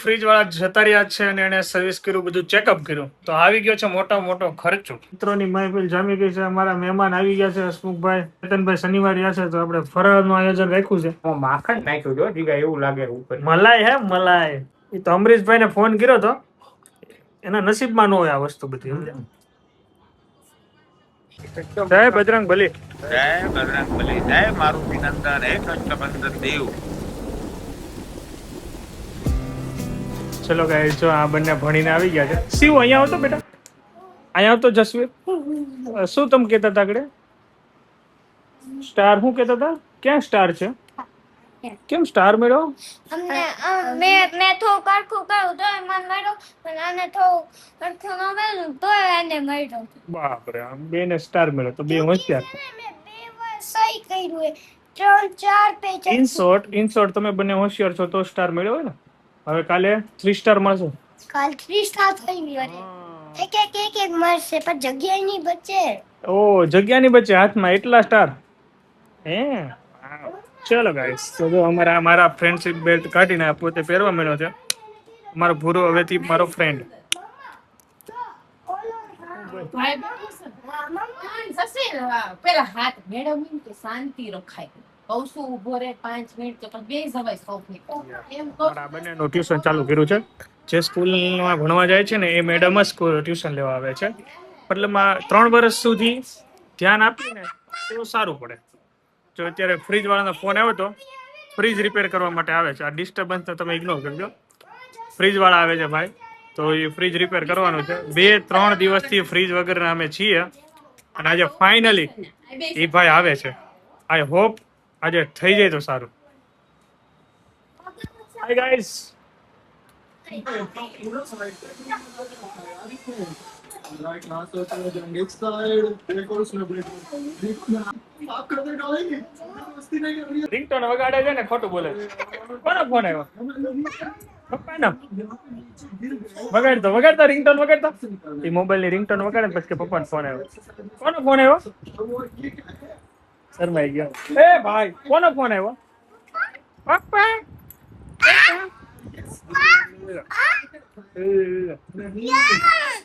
Fridge વાળા જતા રહ્યા છે અને એને સર્વિસ કર્યું, બધું ચેકઅપ કર્યું, તો આવી ગયો છે મોટો ખર્ચો. મિત્રોની મહેફિલ જામી ગઈ છે. અમારા મહેમાન આવી ગયા છે, હસમુખભાઈ, ચેતનભાઈ શનિવાર રહ્યા છે, તો આપણે ફરાળનું આયોજન રાખ્યું છે. માખણ નાખ્યું જો જીગા એવું લાગે ઉપર મલાઈ હે મલાઈ. એ તો અમરીશભાઈ ને ફોન કર્યો તો, એના નસીબમાં ન હોય આ વસ્તુ બધી. જય બજરંગ બલી. જય બજરંગ બલી. જય મારું વિનંદન હે કષ્ટબંધન દેવ. ચલો ગાઈસ, જો આ બંને ભણીને આવી ગયા છે. શિવ અહીંયા આવતો બેટા, અહીંયા આવતો. જસવીર, શું તમે કહેતા હતા આગળ? સ્ટાર શું કહેતા હતા? ક્યાં સ્ટાર છે? કેમ સ્ટાર મેળવો? અમને મેં થોડું કડખું કર્યું તો મને મળ્યો, પણ આને થોડું કડખું ન મળ્યું તો એને મળ્યો. બાપરે, આમ બે ને સ્ટાર મેળો તો બે હોશિયાર. મેં બે વાર સહી કર્યું હે, 3-4 પેજ. ઇન શોર્ટ તમે બંને હોશિયાર છો તો સ્ટાર મેળવ્યો હોય ને. હવે કાલે 3 સ્ટાર મળશે. કાલ 3 સ્ટાર થઈ ગયો. એક મળશે પણ જગ્યા નહીં બચે. ઓ, જગ્યાની બચે હાથમાં, એટલા સ્ટાર હે. ચલો ગાઈસ, તો જો મારા ફ્રેન્ડશિપ બેલ્ટ કાઢીને પોતે પહેરવા મળ્યો છે. મારો ભૂરો હવેથી મારો ફ્રેન્ડ. પેલા હાથ મેળવવી કે શાંતિ રખાય. કહું છું ઉભો રે 5 મિનિટ તો બે જવાય સોફની એમ તો. મારા બંનેનું ટ્યુશન ચાલુ કર્યું છે. જે સ્કૂલમાં ભણવા જાય છે ને એ મેડમ જ ટ્યુશન લેવા આવે છે. મતલબ 3 વર્ષ સુધી ધ્યાન આપીને તો સારું પડે. જો અત્યારે ફ્રીજ વાળાનો ફોન આવ્યો તો, ફ્રીજ રિપેર કરવા માટે આવે છે. આ ડિસ્ટર્બન્સને તમે ઇગ્નોર કરજો. ફ્રીજ વાળા આવે છે ભાઈ, તો એ ફ્રીજ રિપેર કરવાનું છે. 2-3 દિવસથી ફ્રીજ વગરના અમે છીએ અને આજે ફાઇનલી એ ભાઈ આવે છે. આઈ હોપ આજે થઈ જાય તો સારું. હાય ગાઈસ, રિંગટોન વગાડે છે ને ખોટું બોલે છે. કોનો ફોન આવ્યો? પપ્પાનો. વગાડતા રિંગટોન વગાડતા. એ મોબાઈલ ની રિંગટોન વગાડે પછી કે પપ્પાનો ફોન આવ્યો. કોનો ફોન આવ્યો? શરમાઈ ગયો. એ ભાઈ, કોનો ફોન આવ્યો? પપ્પા.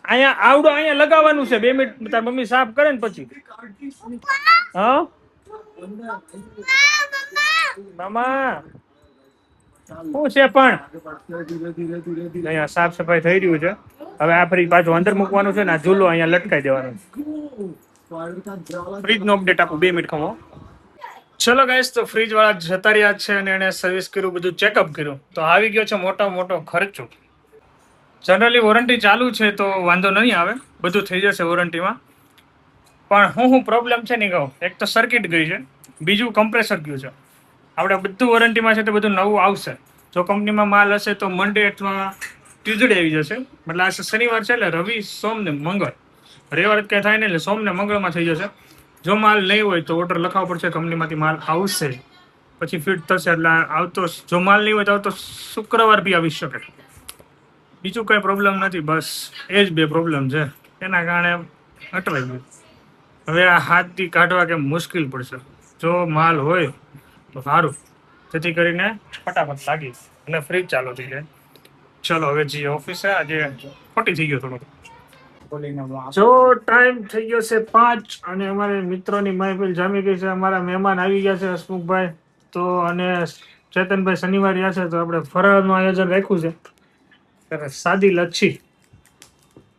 અહીંયા લગાવવાનું છે. 2 મિનિટ તાર મમ્મી સાફ કરે ને પછી. હા મામા, શું છે પણ? અહીંયા સાફ સફાઈ થઈ રહ્યું છે. હવે આ ફરી પાછું અંદર મૂકવાનું છે ને આ ઝૂલો અહીંયા લટકાઈ દેવાનું. ફ્રીજ નો અપડેટ આપું 2 મિનિટ ખમો. ચલો ગાઈસ, તો ફ્રીજ વાળા જતા રહ્યા છે અને એને સર્વિસ કર્યું, બધું ચેકઅપ કર્યું, તો આવી ગયો છે મોટો ખર્ચો. જનરલી વોરંટી ચાલુ છે તો વાંધો નહીં આવે, બધું થઈ જશે વોરંટીમાં. પણ હું પ્રોબ્લેમ છે નહીં કહું. એક તો સર્કિટ ગઈ છે, બીજું કમ્પ્રેસર ગયું છે. આપણે બધું વોરંટીમાં છે તો બધું નવું આવશે. જો કંપનીમાં માલ હશે તો મંડે અથવા ટ્યુઝડે આવી જશે. મતલબ આ શનિવાર છે એટલે રવિ, સોમ ને મંગળ. રવિવાર જ કંઈ થાય નહીં એટલે સોમ ને મંગળમાં થઈ જશે. જો માલ નહીં હોય તો ઓર્ડર લખાવવો પડશે, કંપનીમાંથી માલ આવશે પછી ફિટ થશે. એટલે આવતો, જો માલ નહીં હોય તો આવતો શુક્રવાર બી આવી શકે. બીજું કંઈ પ્રોબ્લેમ નથી, બસ એ જ 2 પ્રોબ્લેમ છે. એના કારણે અટવાઈ ગયું. હવે આ હાથથી કાઢવા કે મુશ્કેલ પડશે. જો માલ હોય તો સારું, જેથી કરીને ફટાફટ લાગી અને ફ્રીજ ચાલુ થઈ જાય. ચલો હવે જઈએ ઓફિસે. આજે ખોટી થઈ ગયો થોડો. જો ટાઈમ થઈ ગયો છે 5 અને અમારે મિત્રોની મહેફિલ જામી ગઈ છે. અમારા મહેમાન આવી ગયા છે, હસમુખભાઈ તો અને ચેતનભાઈ શનિવાર રહ્યા છે, તો આપણે ફરાળનું આયોજન રાખ્યું છે. સાદી લચ્છી,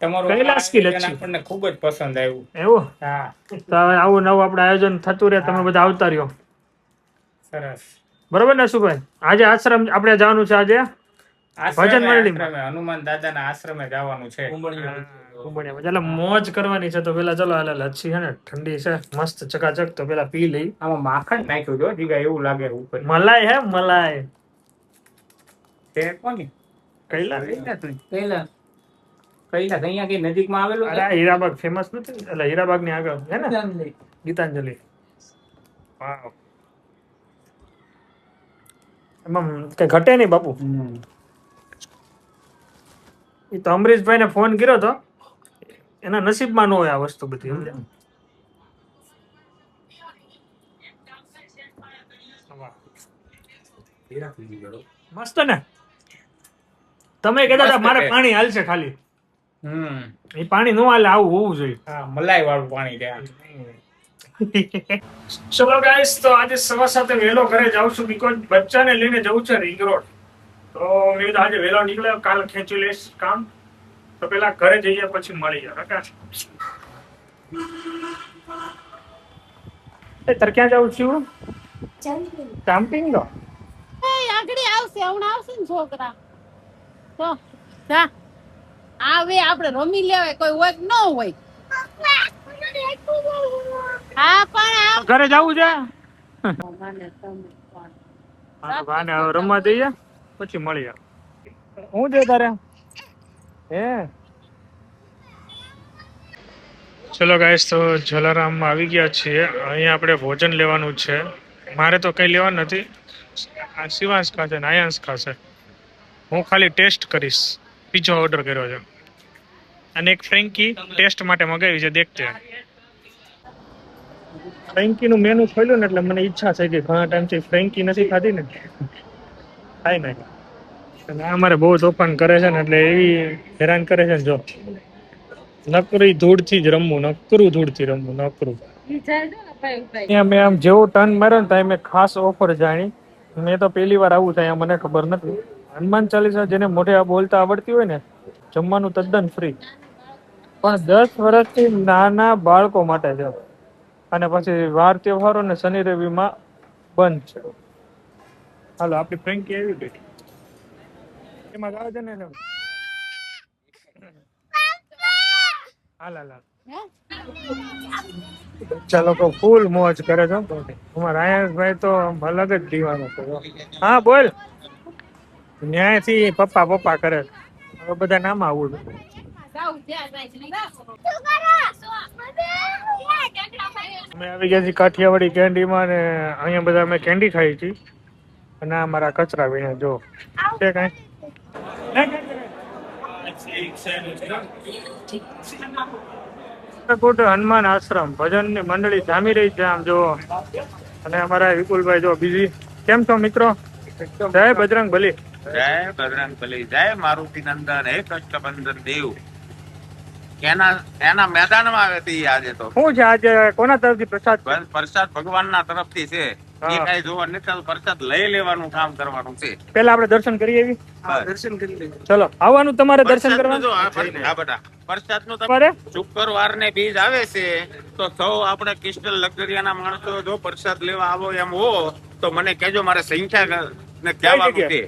તમારું કૈલાસકી લચ્છી આપણને ખૂબ જ પસંદ આવ્યું. એવું? હા, તો હવે આવું નવું આપણે આયોજન થતું રહે. તમે બધા આવતા રહ્યો. સરસ. બરોબર ને સુભાઈ? આજે આશ્રમ આપણે જવાનું છે. આજે ભજન મંડળીમાં હનુમાન દાદાના આશ્રમે જવાનું છે. એટલે મોજ કરવાની છે. તો પેલા ચલો હાલે, લચ્છી છે ને ઠંડી છે મસ્ત ચકાચક, તો પેલા પી લઈ. આમાં માખણ નાખ્યું જો જીગા એવું લાગે ઉપર મલાઈ હે મલાઈ. તે કોની? કૈલાસ કૈલાસ અહીંયા કઈ નજીકમાં આવેલું છે? અરે હીરાબાગ ફેમસ નથી એટલે હીરાબાગ ની આગળ છે ને ગીતાંજલિ. વાવ, એમાં કઈ ઘટે નહીં બાપુ. એ તો અમરીશભાઈ ને ફોન કર્યો તો, એના નસીબમાં ન હોય આ વસ્તુ બધી. મસ્ત ને? તમે કહેતા હતા મસ્ત મારે છે. પાણી હાલશે ખાલી, હમ એ પાણી નો હાલે, આવું હોવું જોઈએ. હા મલાઈ વાળું પાણી ત્યાં. ચલો ગાઈસ, તો આજે સવા સાથે વહેલો ઘરે જાઉં છું, બીકોઝ બચ્ચાને લઈને જવું છે રિંગ રોડ. તો મેં કીધું આજે વહેલો નીકળ્યો, કાલ ખેંચી લઈશ કામ. તો પેલા ઘરે જઈએ પછી મળીએ. ઓકે, તાર ક્યાં જાઉં છું? ચામ્પિંગ નો આગળ આવશે હમણાં આવશે ને છોકરા તો જા આવે આપણે રમી લેવાય કોઈ હોય કે ન હોય હા પણ ઘરે જવું છે. મને તમે પણ ભાને હવે રમવા દઈએ પછી મળીએ. હું છે તારે હે? ચલો ગાઈસ, તો જલારામમાં આવી ગયા છીએ. અહીંયા આપણે ભોજન લેવાનું છે. મારે તો કંઈ લેવાનું નથી, આ શિવાંશ ખાશે ને આયાંશ ખાશે. હું ખાલી ટેસ્ટ કરીશ. પીઝા ઓર્ડર કર્યો છે અને એક ફ્રેન્કી ટેસ્ટ માટે મગાવી છે. દેખતે ફ્રેન્કીનું મેનુ ખોલ્યું ને એટલે મને ઈચ્છા થઈ ગઈ. ઘણા ટાઈમથી ફ્રેન્કી નથી ખાધી ને, ખાઈ નાખી. અને આ અમારે બહુ તોફાન કરે છે ને, એટલે એવી હેરાન કરે છે ને, જો નકરી ધૂળથી જ રમવું, નકરું ધૂળથી રમવું, નકરું. અહીંયા મેં આમ જેવો ટર્ન માર્યો ને ત્યાં મેં ખાસ ઓફર જાણી. મેં તો પહેલી વાર આવું થાય મને ખબર નથી. હનુમાન ચાલીસા જેને મોઢે બોલતા આવડતી હોય ને, જમવાનું તદ્દન ફ્રી, પણ 10 વર્ષથી નાના બાળકો માટે છે. અને પછી વાર તહેવારો ને શનિ રવિમાં બંધ છે. હાલો, આપણી ફ્રેન્કી આવી ગઈ. એમાં ગાવ છે ને એને. હાલ હાલ હાલ. બચ્ચા લોકો ફૂલ મોજ કરે છે. અમારા આયંશભાઈ તો અલગ જ દીવાનો છે. હા બોલ. ન્યાયથી પપ્પા પપ્પા કરે. હવે બધા નામ આવું છે. અમે આવી ગયા છીએ કાઠિયાવાડી કેન્ડીમાં ને અહીંયા બધા અમે કેન્ડી ખાઈ છીએ. અને આ મારા કચરા વીણે જો છે કઈ હનુમાન આશ્રમ ભજનની મંડળી જામી રહી છે આમ જો. અને અમારા વિપુલભાઈ જો બીજી. કેમ છો મિત્રો? જય બજરંગ બલી. જય બજરંગ બલી, જય મારુતિ નંદન, હે કષ્ટબંધન દેવ. એના મેદાનમાં આવે છે ઈ આજે તો. શું છે આજે કોના તરફથી પ્રસાદ? પ્રસાદ ભગવાનના તરફથી છે. એ કઈ જોવા નથી, પ્રસાદ લઈ લેવાનું કામ કરવાનું છે. પેલા આપણે દર્શન કરીએ એવી. દર્શન કરી લઈએ. ચલો, આવવાનું તમારે દર્શન કરવાનું. આ બધા પ્રસાદ નું તમારે શુક્રવાર ને બીજ આવે છે, તો સૌ આપણે ક્રિસ્ટલ લક્ઝરિયાના માણસો જો પ્રસાદ લેવા આવો એમ હો તો મને કહેજો, મારે સંખ્યા ને કહેવાનું છે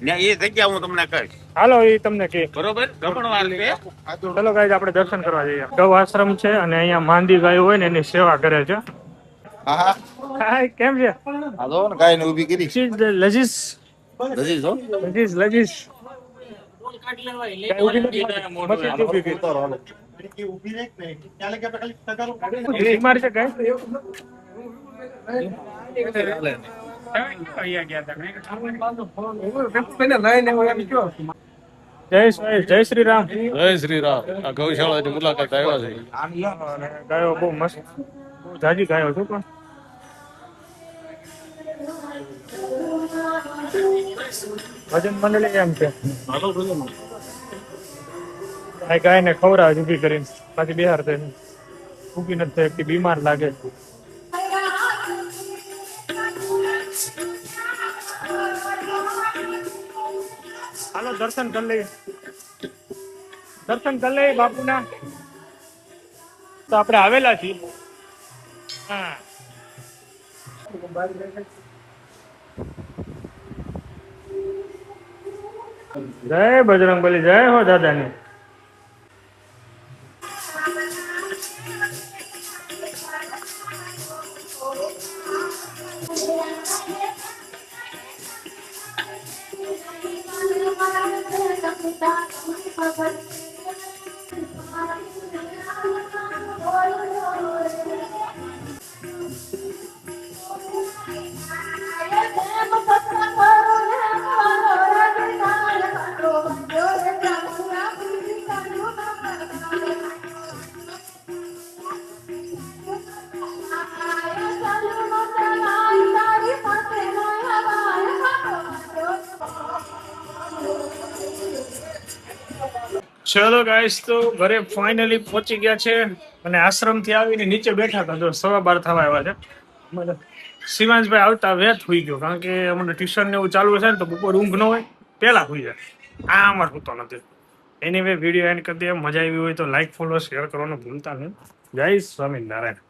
ને એ જગ્યા હું તમને કહીશ. હાલો, એ તમને કે બરોબર. જમણવાર છે. ચલો ગાઈઝ, આપણે દર્શન કરવા જઈએ. ગૌ આશ્રમ છે અને અહીંયા માંદી ગાયો હોય ને એની સેવા કરે છે. હા હાય, કેમ છે? હાલો ને ગાયને ઊભી કરી લજીસ લજીઝ હો લજીસ લજીસ. ગાય ઊભી નથી, મસ્જિદ ઊભી કરી. ઉતારો હાલો બીમાર છે ગાય? જય શ્રી રામ. જય શ્રી રામ. આ ગૌશાળાની મુલાકાત આવ્યા છે. અને ગાયો બહુ મસ્ત, બહુ જાજી ગાયો છે. પણ ભજન મંડળી એમ છે. આ ગાયને ખવડાવે ઊભી કરીને, પાછી બિહાર થઈને ઊભી નથી થતી, બીમાર લાગે. હાલો, દર્શન કરી લઈએ. દર્શન કરી લઈએ બાપુના. તો આપણે આવેલા છીએ. હા, જય બજરંગ બલી, જય હો દાદાની. ચલો ગાઈસ તો ઘરે ફાઇનલી પહોંચી ગયા છે અને આશ્રમથી આવીને નીચે બેઠા હતા. જો 12:15 થવા આવ્યા છે. મને શિવાંશભાઈ આવતા વેત હોઈ ગયો કારણ કે અમને ટ્યુશન ને એવું ચાલુ છે ને તો બપોર ઊંઘ ન હોય પહેલા હોઈ જાય. આ અમાર હોતો નથી. એનીવે વિડીયો એન્ડ કરી દે. મજા આવી હોય તો લાઈક ફોલો શેર કરવાનું ભૂલતા નહીં. જય સ્વામિનારાયણ.